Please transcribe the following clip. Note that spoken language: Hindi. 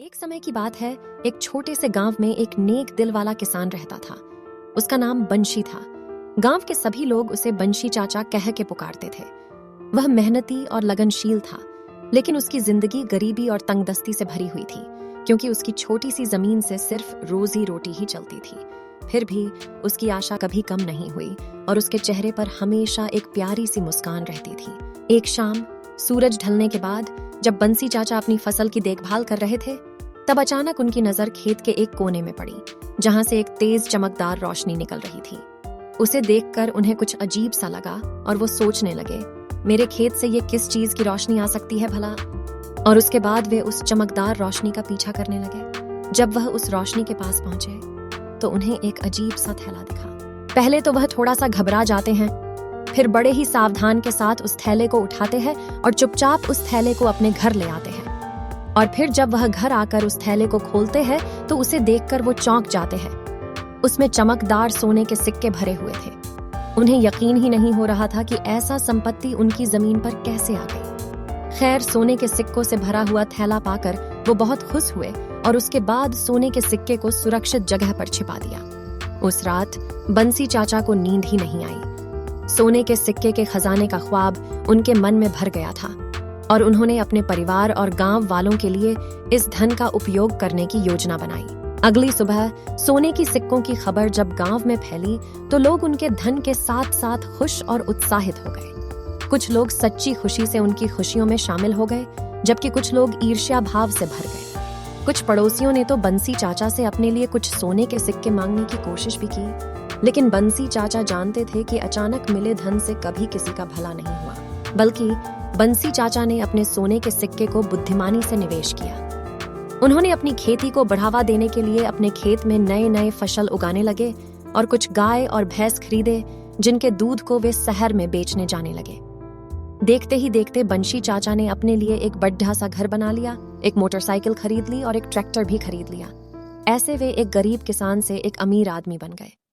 एक समय की बात है, एक छोटे से गांव में एक नेक दिल वाला किसान रहता था। उसका नाम बंशी था। गांव के सभी लोग उसे बंशी चाचा कह के पुकारते थे। वह मेहनती और लगनशील था, लेकिन उसकी जिंदगी गरीबी और तंगदस्ती से भरी हुई थी, क्योंकि उसकी छोटी सी जमीन से सिर्फ रोजी रोटी ही चलती थी। फिर भी उसकी आशा कभी कम नहीं हुई और उसके चेहरे पर हमेशा एक प्यारी सी मुस्कान रहती थी। एक शाम सूरज ढलने के बाद जब बंसी चाचा अपनी फसल की देखभाल कर रहे थे, तब अचानक उनकी नजर खेत के एक कोने में पड़ी, जहां से एक तेज चमकदार रोशनी निकल रही थी। उसे देखकर उन्हें कुछ अजीब सा लगा और वो सोचने लगे, मेरे खेत से ये किस चीज की रोशनी आ सकती है भला। और उसके बाद वे उस चमकदार रोशनी का पीछा करने लगे। जब वह उस रोशनी के पास पहुंचे तो उन्हें एक अजीब सा थैला दिखा। पहले तो वह थोड़ा सा घबरा जाते हैं, फिर बड़े ही सावधान के साथ उस थैले को उठाते हैं और चुपचाप उस थैले को अपने घर ले आते हैं। और फिर जब वह घर आकर उस थैले को खोलते हैं तो उसे देखकर वो चौंक जाते हैं। उसमें चमकदार सोने के सिक्के भरे हुए थे। उन्हें यकीन ही नहीं हो रहा था कि ऐसा संपत्ति उनकी जमीन पर कैसे आ गई। खैर, सोने के सिक्कों से भरा हुआ थैला पाकर वो बहुत खुश हुए और उसके बाद सोने के सिक्के को सुरक्षित जगह पर छिपा दिया। उस रात बंसी चाचा को नींद ही नहीं आई। सोने के सिक्के के खजाने का ख्वाब उनके मन में भर गया था और उन्होंने अपने परिवार और गांव वालों के लिए इस धन का उपयोग करने की योजना बनाई। अगली सुबह सोने की सिक्कों की खबर जब गांव में फैली तो लोग उनके धन के साथ साथ खुश और उत्साहित हो गए। कुछ लोग सच्ची खुशी से उनकी खुशियों में शामिल हो गए, जबकि कुछ लोग ईर्ष्या भाव से भर गए। कुछ पड़ोसियों ने तो बंसी चाचा से अपने लिए कुछ सोने के सिक्के मांगने की कोशिश भी की, लेकिन बंसी चाचा जानते थे कि अचानक मिले धन से कभी किसी का भला नहीं हुआ, बल्कि बंसी चाचा ने अपने सोने के सिक्के को बुद्धिमानी से निवेश किया। उन्होंने अपनी खेती को बढ़ावा देने के लिए अपने खेत में नए नए फसल उगाने लगे और कुछ गाय और भैंस खरीदे, जिनके दूध को वे शहर में बेचने जाने लगे। देखते ही देखते बंशी चाचा ने अपने लिए एक बड़ा सा घर बना लिया, एक मोटरसाइकिल खरीद ली और एक ट्रैक्टर भी खरीद लिया। ऐसे वे एक गरीब किसान से एक अमीर आदमी बन गए।